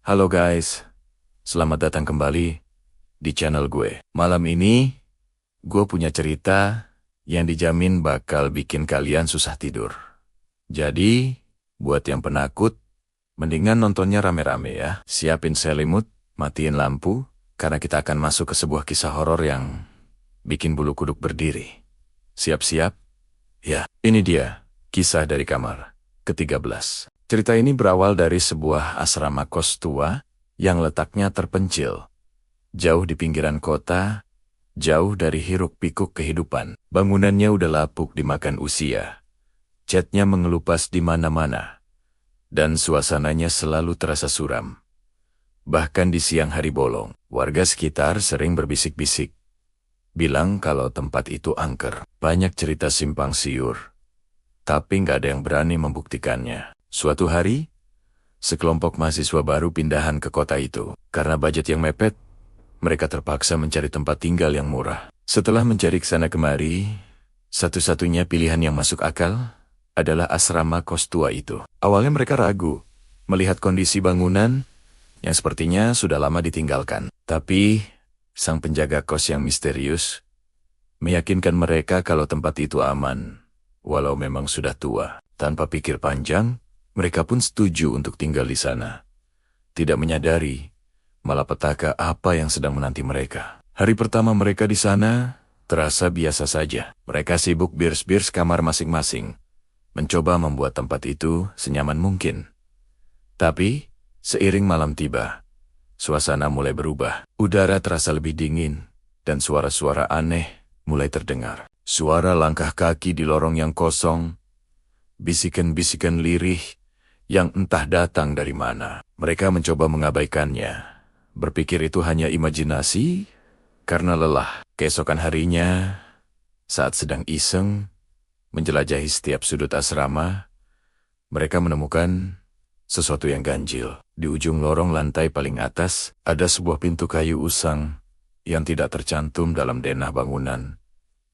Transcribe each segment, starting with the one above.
Halo guys, selamat datang kembali di channel gue. Malam ini, gue punya cerita yang dijamin bakal bikin kalian susah tidur. Jadi, buat yang penakut, mendingan nontonnya rame-rame ya. Siapin selimut, matiin lampu, karena kita akan masuk ke sebuah kisah horor yang bikin bulu kuduk berdiri. Siap-siap? Ya, ini dia, kisah dari kamar ke-13. Cerita ini berawal dari sebuah asrama kos tua yang letaknya terpencil, jauh di pinggiran kota, jauh dari hiruk-pikuk kehidupan. Bangunannya udah lapuk dimakan usia, catnya mengelupas di mana-mana, dan suasananya selalu terasa suram. Bahkan di siang hari bolong, warga sekitar sering berbisik-bisik, bilang kalau tempat itu angker. Banyak cerita simpang siur, tapi nggak ada yang berani membuktikannya. Suatu hari, sekelompok mahasiswa baru pindahan ke kota itu. Karena budget yang mepet, mereka terpaksa mencari tempat tinggal yang murah. Setelah mencari kesana kemari, satu-satunya pilihan yang masuk akal adalah asrama kos tua itu. Awalnya mereka ragu melihat kondisi bangunan yang sepertinya sudah lama ditinggalkan. Tapi, sang penjaga kos yang misterius meyakinkan mereka kalau tempat itu aman, walau memang sudah tua. Tanpa pikir panjang, mereka pun setuju untuk tinggal di sana. Tidak menyadari malapetaka apa yang sedang menanti mereka. Hari pertama mereka di sana terasa biasa saja. Mereka sibuk birs-birs kamar masing-masing, mencoba membuat tempat itu senyaman mungkin. Tapi, seiring malam tiba, suasana mulai berubah. Udara terasa lebih dingin, dan suara-suara aneh mulai terdengar. Suara langkah kaki di lorong yang kosong, bisikan-bisikan lirih yang entah datang dari mana. Mereka mencoba mengabaikannya, berpikir itu hanya imajinasi karena lelah. Keesokan harinya, saat sedang iseng menjelajahi setiap sudut asrama, mereka menemukan sesuatu yang ganjil. Di ujung lorong lantai paling atas, ada sebuah pintu kayu usang yang tidak tercantum dalam denah bangunan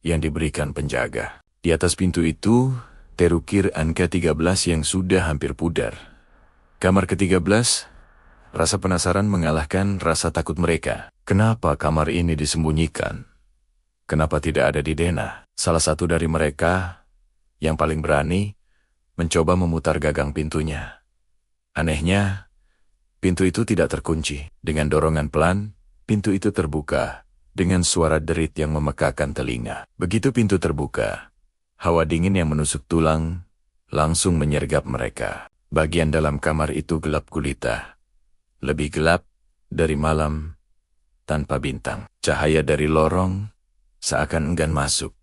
yang diberikan penjaga. Di atas pintu itu terukir angka 13 yang sudah hampir pudar. Kamar ke-13, rasa penasaran mengalahkan rasa takut mereka. Kenapa kamar ini disembunyikan? Kenapa tidak ada di denah? Salah satu dari mereka, yang paling berani, mencoba memutar gagang pintunya. Anehnya, pintu itu tidak terkunci. Dengan dorongan pelan, pintu itu terbuka dengan suara derit yang memekakan telinga. Begitu pintu terbuka, hawa dingin yang menusuk tulang langsung menyergap mereka. Bagian dalam kamar itu gelap gulita. Lebih gelap dari malam tanpa bintang. Cahaya dari lorong seakan enggan masuk,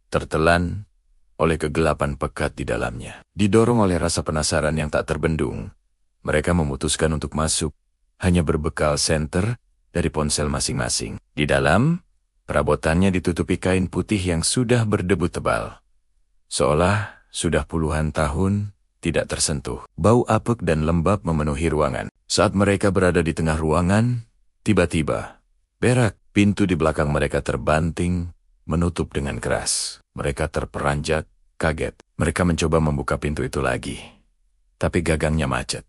tertelan oleh kegelapan pekat di dalamnya. Didorong oleh rasa penasaran yang tak terbendung, mereka memutuskan untuk masuk, hanya berbekal senter dari ponsel masing-masing. Di dalam, perabotannya ditutupi kain putih yang sudah berdebu tebal, seolah sudah puluhan tahun tidak tersentuh. Bau apek dan lembab memenuhi ruangan. Saat mereka berada di tengah ruangan, tiba-tiba, berak, pintu di belakang mereka terbanting, menutup dengan keras. Mereka terperanjat, kaget. Mereka mencoba membuka pintu itu lagi, tapi gagangnya macet.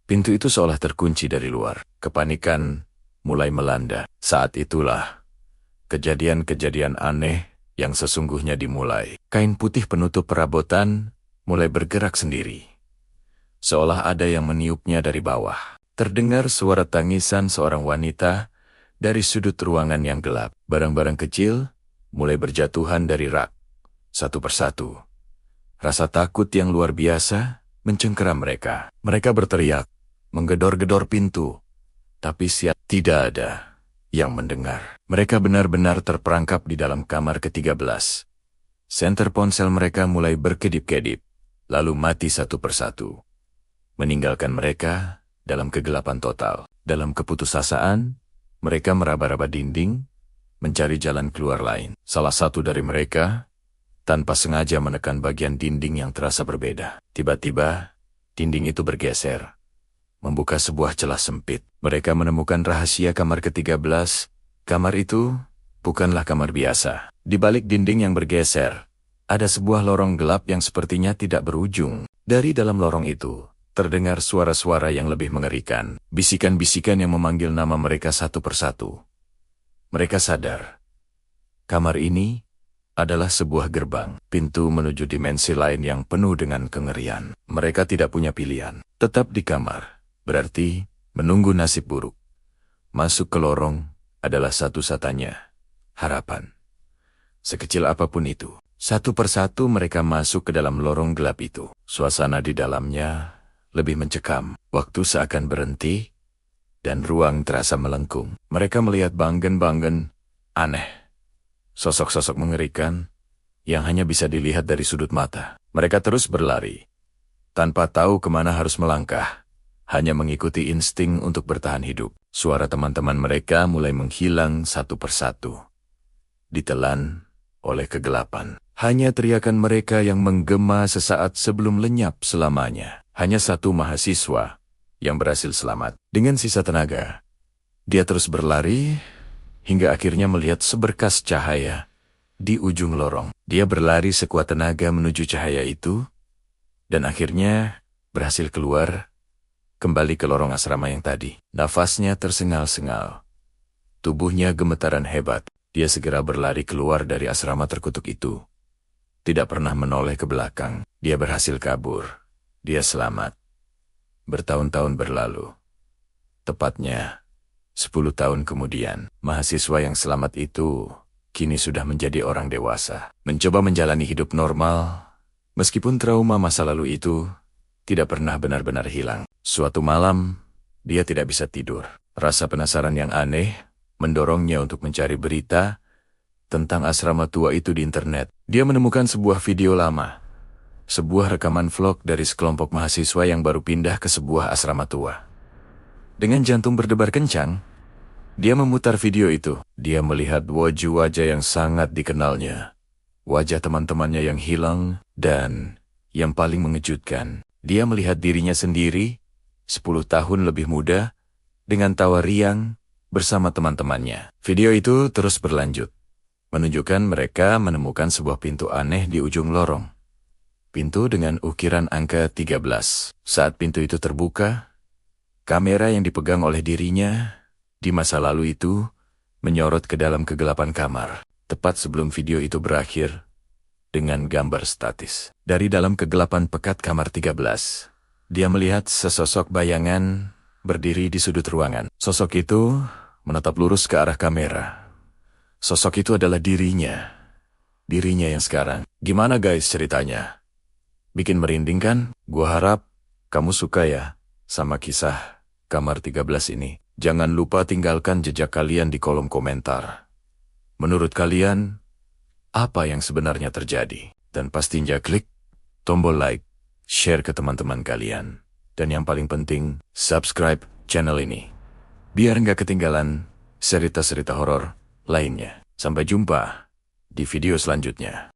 Pintu itu seolah terkunci dari luar. Kepanikan mulai melanda. Saat itulah kejadian-kejadian aneh yang sesungguhnya dimulai. Kain putih penutup perabotan mulai bergerak sendiri, seolah ada yang meniupnya dari bawah. Terdengar suara tangisan seorang wanita dari sudut ruangan yang gelap. Barang-barang kecil mulai berjatuhan dari rak, satu persatu. Rasa takut yang luar biasa mencengkeram mereka. Mereka berteriak, menggedor-gedor pintu, tapi tidak ada yang mendengar. Mereka benar-benar terperangkap di dalam kamar ke-13. Senter ponsel mereka mulai berkedip-kedip, lalu mati satu persatu, meninggalkan mereka dalam kegelapan total. Dalam keputusasaan, mereka meraba-raba dinding, mencari jalan keluar lain. Salah satu dari mereka tanpa sengaja menekan bagian dinding yang terasa berbeda. Tiba-tiba, dinding itu bergeser, membuka sebuah celah sempit. Mereka menemukan rahasia kamar ke-13. Kamar itu bukanlah kamar biasa. Di balik dinding yang bergeser, ada sebuah lorong gelap yang sepertinya tidak berujung. Dari dalam lorong itu, terdengar suara-suara yang lebih mengerikan. Bisikan-bisikan yang memanggil nama mereka satu persatu. Mereka sadar. Kamar ini adalah sebuah gerbang, pintu menuju dimensi lain yang penuh dengan kengerian. Mereka tidak punya pilihan. Tetap di kamar, berarti menunggu nasib buruk. Masuk ke lorong adalah satu-satunya harapan. Sekecil apapun itu. Satu persatu mereka masuk ke dalam lorong gelap itu. Suasana di dalamnya lebih mencekam. Waktu seakan berhenti, dan ruang terasa melengkung. Mereka melihat banggen-banggen aneh. Sosok-sosok mengerikan yang hanya bisa dilihat dari sudut mata. Mereka terus berlari, tanpa tahu kemana harus melangkah. Hanya mengikuti insting untuk bertahan hidup. Suara teman-teman mereka mulai menghilang satu persatu. Ditelan oleh kegelapan. Hanya teriakan mereka yang menggema sesaat sebelum lenyap selamanya. Hanya satu mahasiswa yang berhasil selamat. Dengan sisa tenaga, dia terus berlari hingga akhirnya melihat seberkas cahaya di ujung lorong. Dia berlari sekuat tenaga menuju cahaya itu, dan akhirnya berhasil keluar, kembali ke lorong asrama yang tadi. Nafasnya tersengal-sengal. Tubuhnya gemetaran hebat. Dia segera berlari keluar dari asrama terkutuk itu. Tidak pernah menoleh ke belakang. Dia berhasil kabur. Dia selamat. Bertahun-tahun berlalu. Tepatnya 10 tahun kemudian, mahasiswa yang selamat itu kini sudah menjadi orang dewasa. Mencoba menjalani hidup normal, meskipun trauma masa lalu itu tidak pernah benar-benar hilang. Suatu malam, dia tidak bisa tidur. Rasa penasaran yang aneh mendorongnya untuk mencari berita tentang asrama tua itu di internet. Dia menemukan sebuah video lama, sebuah rekaman vlog dari sekelompok mahasiswa yang baru pindah ke sebuah asrama tua. Dengan jantung berdebar kencang, dia memutar video itu. Dia melihat wajah-wajah yang sangat dikenalnya. Wajah teman-temannya yang hilang, dan yang paling mengejutkan, dia melihat dirinya sendiri, 10 tahun lebih muda, dengan tawa riang bersama teman-temannya. Video itu terus berlanjut, menunjukkan mereka menemukan sebuah pintu aneh di ujung lorong. Pintu dengan ukiran angka 13. Saat pintu itu terbuka, kamera yang dipegang oleh dirinya di masa lalu itu menyorot ke dalam kegelapan kamar. Tepat sebelum video itu berakhir dengan gambar statis. Dari dalam kegelapan pekat kamar 13, dia melihat sesosok bayangan berdiri di sudut ruangan. Sosok itu menatap lurus ke arah kamera. Sosok itu adalah dirinya. Dirinya yang sekarang. Gimana guys ceritanya? Bikin merinding kan? Gua harap kamu suka ya sama kisah kamar 13 ini. Jangan lupa tinggalkan jejak kalian di kolom komentar. Menurut kalian, apa yang sebenarnya terjadi? Dan pastinya klik tombol like, share ke teman-teman kalian. Dan yang paling penting, subscribe channel ini. Biar nggak ketinggalan cerita-cerita horor lainnya. Sampai jumpa di video selanjutnya.